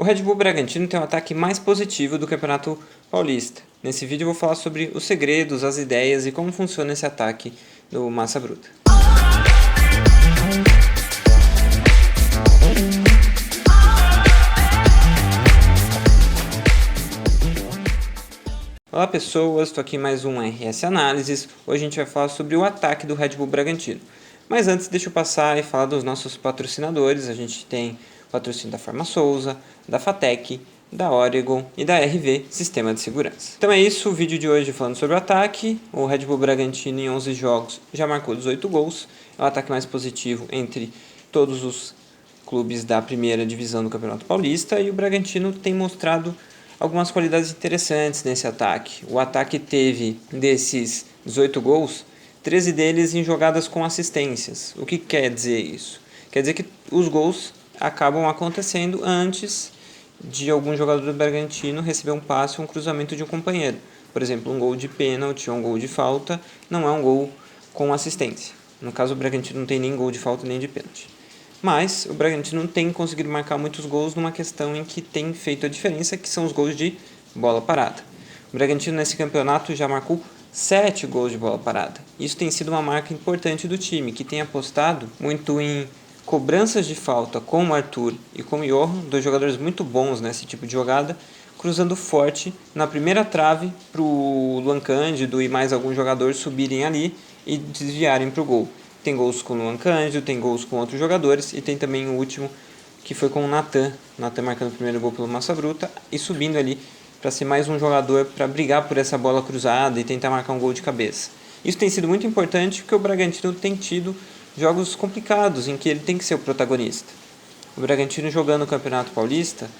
O Red Bull Bragantino tem um ataque mais positivo do Campeonato Paulista. Nesse vídeo eu vou falar sobre os segredos, as ideias e como funciona esse ataque do Massa Bruta. Olá pessoas, estou aqui em mais um RS Análises. Hoje a gente vai falar sobre o ataque do Red Bull Bragantino. Mas antes deixa eu passar e falar dos nossos patrocinadores. A gente tem o patrocínio da Farma Souza, da Fatec, da Oregon e da RV Sistema de Segurança. Então é isso, o vídeo de hoje falando sobre o ataque. O Red Bull Bragantino em 11 jogos já marcou 18 gols. É o ataque mais positivo entre todos os clubes da primeira divisão do Campeonato Paulista. E o Bragantino tem mostrado algumas qualidades interessantes nesse ataque. O ataque teve, desses 18 gols, 13 deles em jogadas com assistências. O que quer dizer isso? Quer dizer que os gols acabam acontecendo antes de algum jogador do Bragantino receber um passe ou um cruzamento de um companheiro. Por exemplo, um gol de pênalti ou um gol de falta não é um gol com assistência. No caso, o Bragantino não tem nem gol de falta nem de pênalti. Mas o Bragantino tem conseguido marcar muitos gols numa questão em que tem feito a diferença, que são os gols de bola parada. O Bragantino nesse campeonato já marcou 7 gols de bola parada. Isso tem sido uma marca importante do time, que tem apostado muito em cobranças de falta com o Arthur e com o Johan, dois jogadores muito bons nesse tipo de jogada, cruzando forte na primeira trave para o Luan Cândido e mais algum jogador subirem ali e desviarem para o gol. Tem gols com o Luan Cândido, tem gols com outros jogadores e tem também o último que foi com o Natan. Natan marcando o primeiro gol pelo Massa Bruta e subindo ali para ser mais um jogador para brigar por essa bola cruzada e tentar marcar um gol de cabeça. Isso tem sido muito importante porque o Bragantino tem tido jogos complicados em que ele tem que ser o protagonista. O Bragantino jogando o Campeonato Paulista,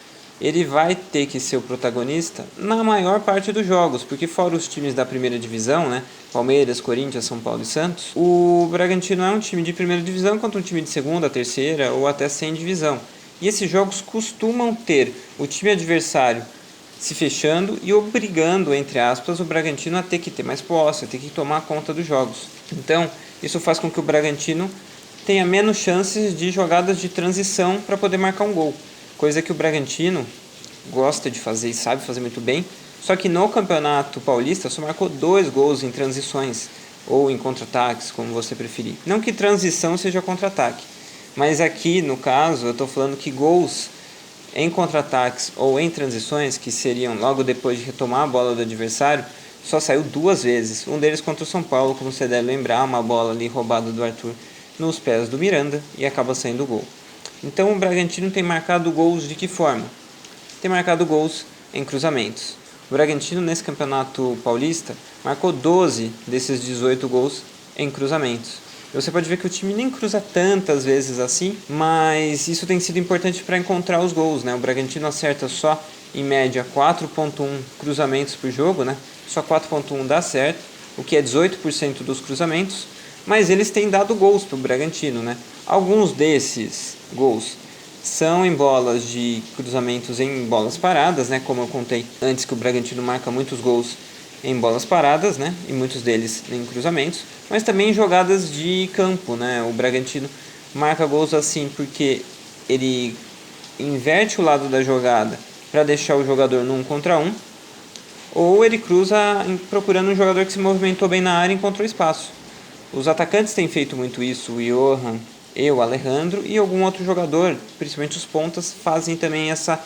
ele vai ter que ser o protagonista na maior parte dos jogos, porque fora os times da primeira divisão, né, Palmeiras, Corinthians, São Paulo e Santos, o Bragantino é um time de primeira divisão contra um time de segunda, terceira ou até sem divisão. E esses jogos costumam ter o time adversário se fechando e obrigando, entre aspas, o Bragantino a ter que ter mais posse, a ter que tomar conta dos jogos. Então, isso faz com que o Bragantino tenha menos chances de jogadas de transição para poder marcar um gol. Coisa que o Bragantino gosta de fazer e sabe fazer muito bem, só que no Campeonato Paulista só marcou 2 gols em transições ou em contra-ataques, como você preferir. Não que transição seja contra-ataque, mas aqui no caso eu estou falando que gols em contra-ataques ou em transições, que seriam logo depois de retomar a bola do adversário, só saiu 2 vezes. Um deles contra o São Paulo, como você deve lembrar, uma bola ali roubada do Arthur nos pés do Miranda e acaba saindo o gol. Então o Bragantino tem marcado gols de que forma? Tem marcado gols em cruzamentos. O Bragantino nesse Campeonato Paulista marcou 12 desses 18 gols em cruzamentos. Você pode ver que o time nem cruza tantas vezes assim, mas isso tem sido importante para encontrar os gols, né? O Bragantino acerta só em média 4.1 cruzamentos por jogo, né? Só 4.1 dá certo, o que é 18% dos cruzamentos, mas eles têm dado gols para o Bragantino, né? Alguns desses gols são em bolas de cruzamentos em bolas paradas, né? Como eu contei antes, que o Bragantino marca muitos gols em bolas paradas, né? E muitos deles em cruzamentos, mas também em jogadas de campo, né? O Bragantino marca gols assim porque ele inverte o lado da jogada para deixar o jogador no 1 contra 1, ou ele cruza procurando um jogador que se movimentou bem na área e encontrou espaço. Os atacantes têm feito muito isso, o Johan, o Alejandro e algum outro jogador, principalmente os pontas, fazem também essa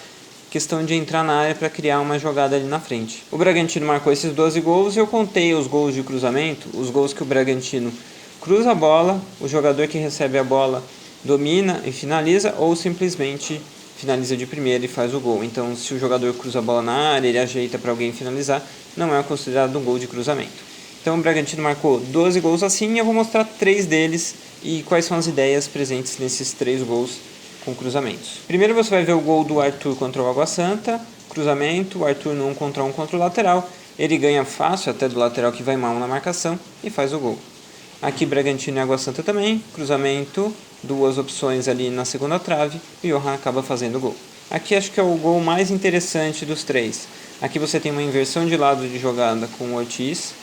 questão de entrar na área para criar uma jogada ali na frente. O Bragantino marcou esses 12 gols e eu contei os gols de cruzamento, os gols que o Bragantino cruza a bola, o jogador que recebe a bola domina e finaliza, ou simplesmente finaliza de primeira e faz o gol. Então, se o jogador cruza a bola na área, ele ajeita para alguém finalizar, não é considerado um gol de cruzamento. Então, o Bragantino marcou 12 gols assim e eu vou mostrar 3 deles e quais são as ideias presentes nesses 3 gols com cruzamentos. Primeiro você vai ver o gol do Arthur contra o Água Santa, cruzamento, o Arthur no 1 contra o lateral, ele ganha fácil até do lateral que vai mal na marcação e faz o gol. Aqui Bragantino e Água Santa também, cruzamento, 2 opções ali na segunda trave e o Johan acaba fazendo o gol. Aqui acho que é o gol mais interessante dos 3. Aqui você tem uma inversão de lado de jogada com o Ortiz,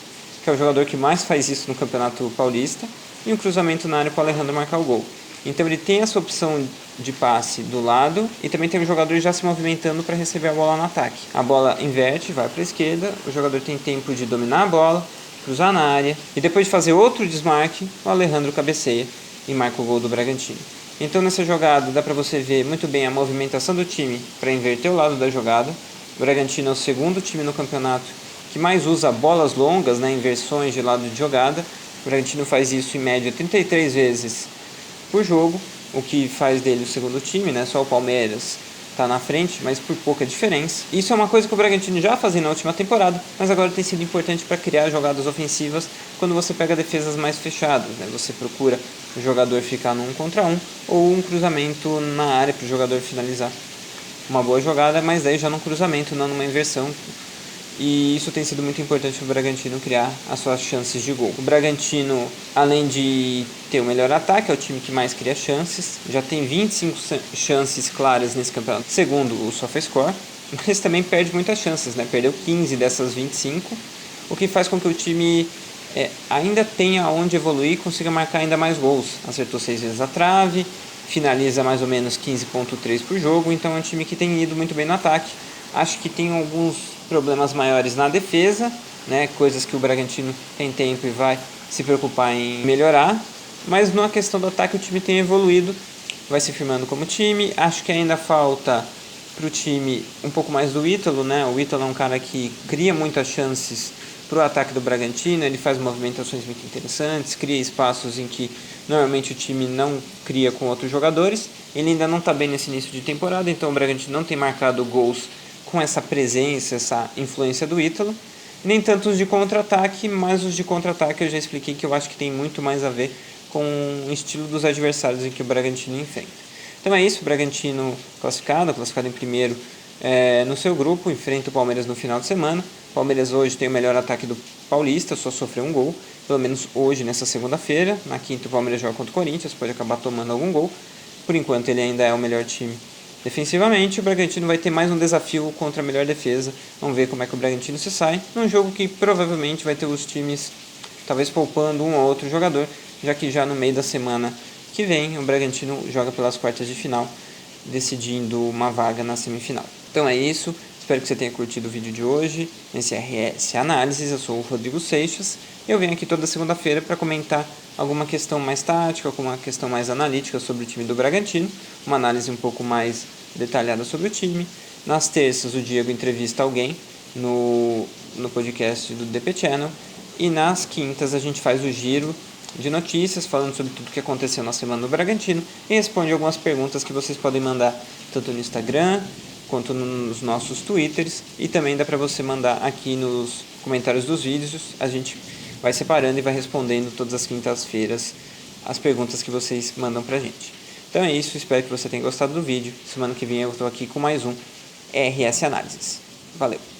que é o jogador que mais faz isso no Campeonato Paulista, e um cruzamento na área para o Alejandro marcar o gol. Então ele tem essa opção de passe do lado e também tem o jogador já se movimentando para receber a bola no ataque. A bola inverte, vai para a esquerda, o jogador tem tempo de dominar a bola, cruzar na área e depois de fazer outro desmarque, o Alejandro cabeceia e marca o gol do Bragantino. Então nessa jogada dá para você ver muito bem a movimentação do time para inverter o lado da jogada. O Bragantino é o segundo time no campeonato que mais usa bolas longas, inversões de lado de jogada. O Bragantino faz isso em média 33 vezes por jogo, o que faz dele o segundo time, só o Palmeiras está na frente, mas por pouca diferença. Isso é uma coisa que o Bragantino já fazia na última temporada, mas agora tem sido importante para criar jogadas ofensivas quando você pega defesas mais fechadas. Você procura o jogador ficar no 1 contra 1 ou um cruzamento na área para o jogador finalizar uma boa jogada, mas daí já num cruzamento, não numa inversão. E isso tem sido muito importante para o Bragantino criar as suas chances de gol. O Bragantino, além de ter o melhor ataque, é o time que mais cria chances. Já tem 25 chances claras nesse campeonato, segundo o SofaScore. Mas também perde muitas chances, Perdeu 15 dessas 25, o que faz com que o time ainda tenha onde evoluir e consiga marcar ainda mais gols. Acertou 6 vezes a trave, finaliza mais ou menos 15,3 por jogo, então é um time que tem ido muito bem no ataque. Acho que tem alguns problemas maiores na defesa, coisas que o Bragantino tem tempo e vai se preocupar em melhorar, mas na questão do ataque o time tem evoluído, vai se firmando como time. Acho que ainda falta para o time um pouco mais do Ítalo, O Ítalo é um cara que cria muitas chances para o ataque do Bragantino, ele faz movimentações muito interessantes, cria espaços em que normalmente o time não cria com outros jogadores. Ele ainda não está bem nesse início de temporada, então o Bragantino não tem marcado gols com essa presença, essa influência do Ítalo. Nem tanto os de contra-ataque, mas os de contra-ataque eu já expliquei que eu acho que tem muito mais a ver com o estilo dos adversários em que o Bragantino enfrenta. Então é isso, o Bragantino classificado em primeiro no seu grupo, enfrenta o Palmeiras no final de semana. O Palmeiras hoje tem o melhor ataque do Paulista, só sofreu um gol, pelo menos hoje, nessa segunda-feira. Na quinta o Palmeiras joga contra o Corinthians, pode acabar tomando algum gol. Por enquanto ele ainda é o melhor time defensivamente. O Bragantino vai ter mais um desafio contra a melhor defesa. Vamos ver como é que o Bragantino se sai, num jogo que provavelmente vai ter os times talvez poupando um ou outro jogador, já que já no meio da semana que vem o Bragantino joga pelas quartas de final, decidindo uma vaga na semifinal. Então é isso, espero que você tenha curtido o vídeo de hoje, nesse RS Análises. Eu sou o Rodrigo Seixas e eu venho aqui toda segunda-feira para comentar alguma questão mais tática, alguma questão mais analítica sobre o time do Bragantino, uma análise um pouco mais detalhada sobre o time. Nas terças o Diego entrevista alguém no podcast do DP Channel e nas quintas a gente faz o giro de notícias falando sobre tudo o que aconteceu na semana do Bragantino e responde algumas perguntas que vocês podem mandar tanto no Instagram quanto nos nossos Twitters, e também dá para você mandar aqui nos comentários dos vídeos. A gente vai separando e vai respondendo todas as quintas-feiras as perguntas que vocês mandam pra gente. Então é isso, espero que você tenha gostado do vídeo. Semana que vem eu estou aqui com mais um RS Análises. Valeu!